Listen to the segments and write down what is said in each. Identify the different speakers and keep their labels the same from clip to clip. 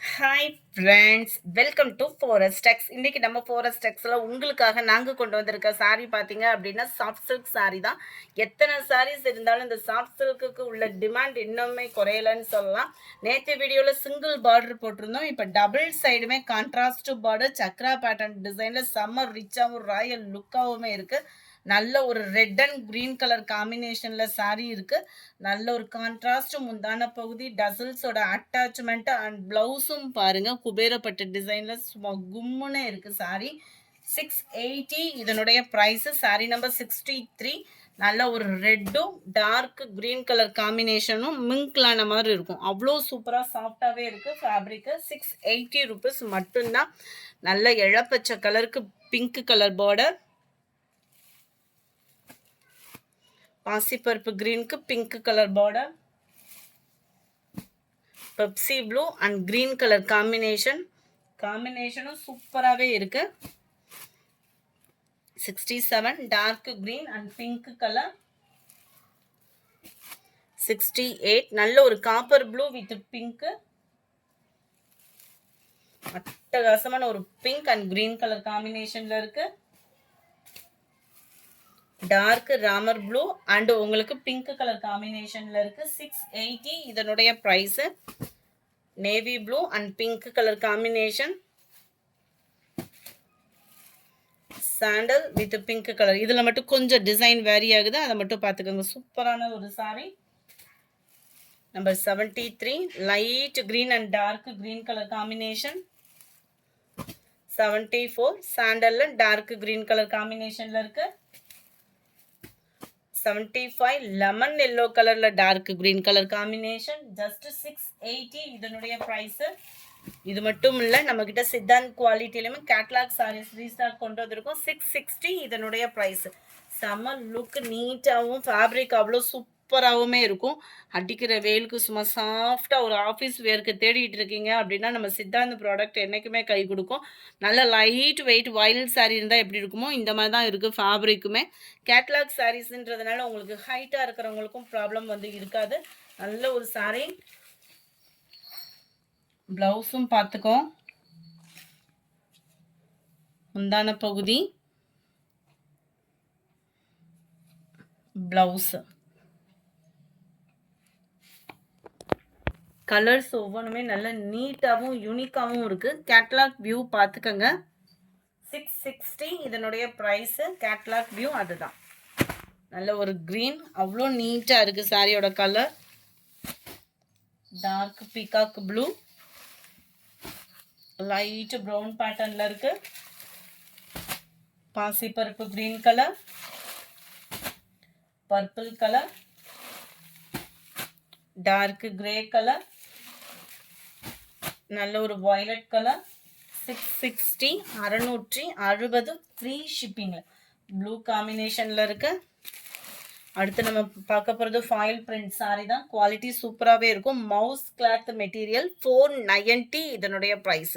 Speaker 1: Hi friends, welcome to forest techs. இன்றைக்கி நம்ம forest டெக்ஸில் உங்களுக்காக நாங்கள் கொண்டு வந்திருக்க சாரீ பார்த்தீங்க அப்படின்னா சாஃப்ட் சில்க் சாரீ தான். எத்தனை சாரீஸ் இருந்தாலும் இந்த சாஃப்ட் சில்க்குக்கு உள்ள டிமாண்ட் இன்னுமே குறையலன்னு சொல்லலாம். நேற்று வீடியோவில் சிங்கிள் பார்டர் போட்டிருந்தோம். இப்போ டபுள் சைடுமே கான்ட்ராஸ்ட் பார்டர் சக்ரா பேட்டர்ன் டிசைனில் செம்ம ரிச்சாகவும் ராயல் லுக்காகவுமே இருக்குது. நல்ல ஒரு ரெட் அண்ட் க்ரீன் கலர் காம்பினேஷனில் சாரீ இருக்குது. நல்ல ஒரு கான்ட்ராஸ்ட் முந்தான பகுதி, டசல்ஸோட அட்டாச்மெண்ட் அண்ட் ப்ளவுஸும் பாருங்கள் குபேரப்பட்டு டிசைனில் சும்மா கும்முன்னு இருக்குது சாரீ. 680 இதனுடைய ப்ரைஸு. சாரீ நம்பர் 63. நல்ல ஒரு ரெட்டும் டார்க் க்ரீன் கலர் காம்பினேஷனும் மிங்க்லான மாதிரி இருக்கும். அவ்வளோ சூப்பராக சாஃப்டாகவே இருக்குது ஃபேப்ரிக்கு. 680 ருபீஸ் மட்டும்தான். நல்ல இளப்பச்சை கலருக்கு பிங்க் கலர் பார்டர், பாசிப்பருப்பு கிரீனுக்கு pink colour border, Pepsi blue and green colour காம்பினேஷனும் சூப்பராகவே இருக்கு. 67 dark green and pink colour. 68 நல்ல ஒரு காப்பர் ப்ளூ வித் பிங்க், அட்டகாசமான ஒரு பிங்க் அண்ட் கிரீன் கலர் காம்பினேஷன்ல இருக்கு. டார்க் ராமர் ப்ளூ அண்ட் உங்களுக்கு பிங்க் கலர் காம்பினேஷன்ல இருக்கு. 680 இதனுடைய price. Navy blue and pink colour combination, sandal with pink colour. இதுல மட்டும் கொஞ்சம் டிசைன் வேரி ஆகுது, அதை மட்டும் பார்த்துக்கோங்க. சூப்பரான ஒரு sari. Number 73 light green and dark green colour combination. 74 சாண்டல்ல டார்க் கிரீன் கலர் காம்பினேஷன்ல இருக்கு. 75 லெமன் எல்லோ கலர்ல dark green colour combination. Just 680 இதனுடைய பிரைஸ். இது மட்டும் இல்லை, நம்ம கிட்ட சித்தாந்த் குவாலிட்டியிலுமே கேட்லாக் சாரீஸ் ரீஸ்டாக் கொண்டு வந்திருக்கோம். 660 இதனுடைய பிரைஸ். செம்ம லுக், நீட்டாகவும் ஃபேப்ரிக் அவ்வளோ சூப்பராகவுமே இருக்கும். அடிக்கிற வெயிலுக்கு சும்மா சாஃப்டாக ஒரு ஆஃபீஸ் வேர்க்கு தேடிட்டு இருக்கீங்க அப்படின்னா நம்ம சித்தாந்த் ப்ராடக்ட் என்றைக்குமே கை கொடுக்கும். நல்ல லைட் வெயிட் வயலட் சாரீ இருந்தால் எப்படி இருக்குமோ இந்த மாதிரி தான் இருக்குது ஃபேப்ரிக்குமே. கேட்லாக் சாரீஸ்ன்றதுனால உங்களுக்கு ஹைட்டாக இருக்கிறவங்களுக்கும் ப்ராப்ளம் வந்து இருக்காது. நல்ல ஒரு சாரீ. ப்ளவுஸும் பார்த்துக்கோ, முந்தான பகுதி, ப்ளவுஸு, கலர்ஸ் ஒவ்வொன்றுமே நல்ல நீட்டாகவும் யூனிக்காகவும் இருக்குது. கேட்லாக் வியூ பார்த்துக்கோங்க. 660 இதனுடைய ப்ரைஸு. கேட்லாக் வியூ அதுதான். நல்ல ஒரு க்ரீன், அவ்வளோ நீட்டாக இருக்குது சாரியோட கலர். Dark peacock blue, light brown பேட்டர்னில் இருக்குது. பாசிப்பருப்பு green colour, purple colour, dark grey colour, நல்ல ஒரு violet colour. 660 660 free shipping. Blue காம்பினேஷன்ல இருக்கு. அடுத்து நம்ம பார்க்க போகிறது ஃபாயில் பிரிண்ட் சாரி தான். குவாலிட்டி சூப்பராகவே இருக்கும். Mouse cloth material. 490 இதனுடைய ப்ரைஸ்.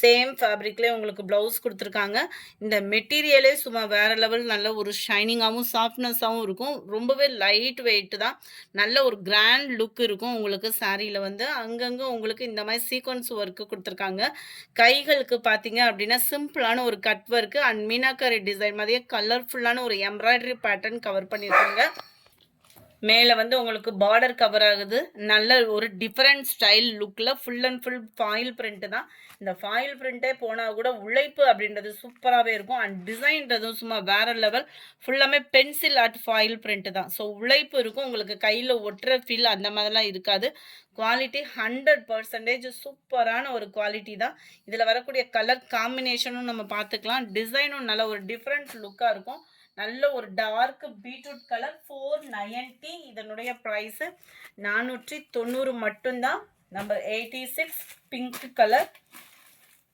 Speaker 1: சேம் ஃபேப்ரிக்லேயே உங்களுக்கு ப்ளவுஸ் கொடுத்துருக்காங்க. இந்த மெட்டீரியலே சும்மா வேறு லெவல், நல்ல ஒரு ஷைனிங்காகவும் சாஃப்ட்னஸாகவும் இருக்கும். ரொம்பவே லைட் வெயிட் தான். நல்ல ஒரு கிராண்ட் லுக் இருக்கும் உங்களுக்கு சாரியில். வந்து அங்கங்கே உங்களுக்கு இந்த மாதிரி சீக்வன்ஸ் ஒர்க்கு கொடுத்துருக்காங்க. கைகளுக்கு பார்த்தீங்க அப்படின்னா சிம்பிளான ஒரு cut work and meenakari design மாதிரியே கலர்ஃபுல்லான ஒரு எம்ப்ராய்டரி பேட்டர்ன் கவர் பண்ணியிருக்காங்க. மேலே வந்து உங்களுக்கு பார்டர் கவர் ஆகுது. நல்ல ஒரு டிஃப்ரெண்ட் ஸ்டைல் லுக்கில் full and full foil print தான். இந்த ஃபாயில் பிரிண்ட்டே போனால் கூட உழைப்பு அப்படின்றது சூப்பராகவே இருக்கும். அண்ட் டிசைன்றதும் சும்மா வேறு லெவல். ஃபுல்லாமே பென்சில் ஆர்ட் ஃபாயில் பிரிண்ட் தான். ஸோ உழைப்பு இருக்கும். உங்களுக்கு கையில் ஒட்டுற ஃபீல் அந்த மாதிரிலாம் இருக்காது. குவாலிட்டி 100% சூப்பரான ஒரு குவாலிட்டி தான். இதில் வரக்கூடிய கலர் காம்பினேஷனும் நம்ம பார்த்துக்கலாம். டிசைனும் நல்ல ஒரு டிஃப்ரெண்ட் லுக்காக இருக்கும். நல்ல ஒரு டார்க் பீட்ரூட் கலர். 490 இதனுடைய ப்ரைஸு. 490 மட்டும்தான். Number 86 pink colour.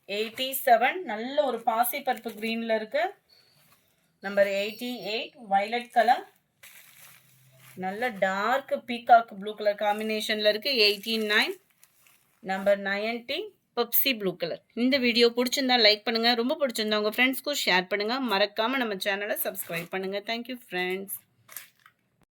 Speaker 1: 87 நல்ல ஒரு பாசிப்பருப்பு க்ரீனில் இருக்கு. Number 88 violet colour. நல்ல டார்க் பீகாக் ப்ளூ கலர் காம்பினேஷனில் இருக்குது. 89 நம்பர் 90 பெப்சி ப்ளூ கலர். இந்த வீடியோ பிடிச்சிருந்தா லைக் பண்ணுங்கள். ரொம்ப பிடிச்சிருந்தா உங்கள் ஃப்ரெண்ட்ஸ்க்கும் ஷேர் பண்ணுங்கள். மறக்காமல் நம்ம சேனலை சப்ஸ்கிரைப் பண்ணுங்கள். Thank you friends.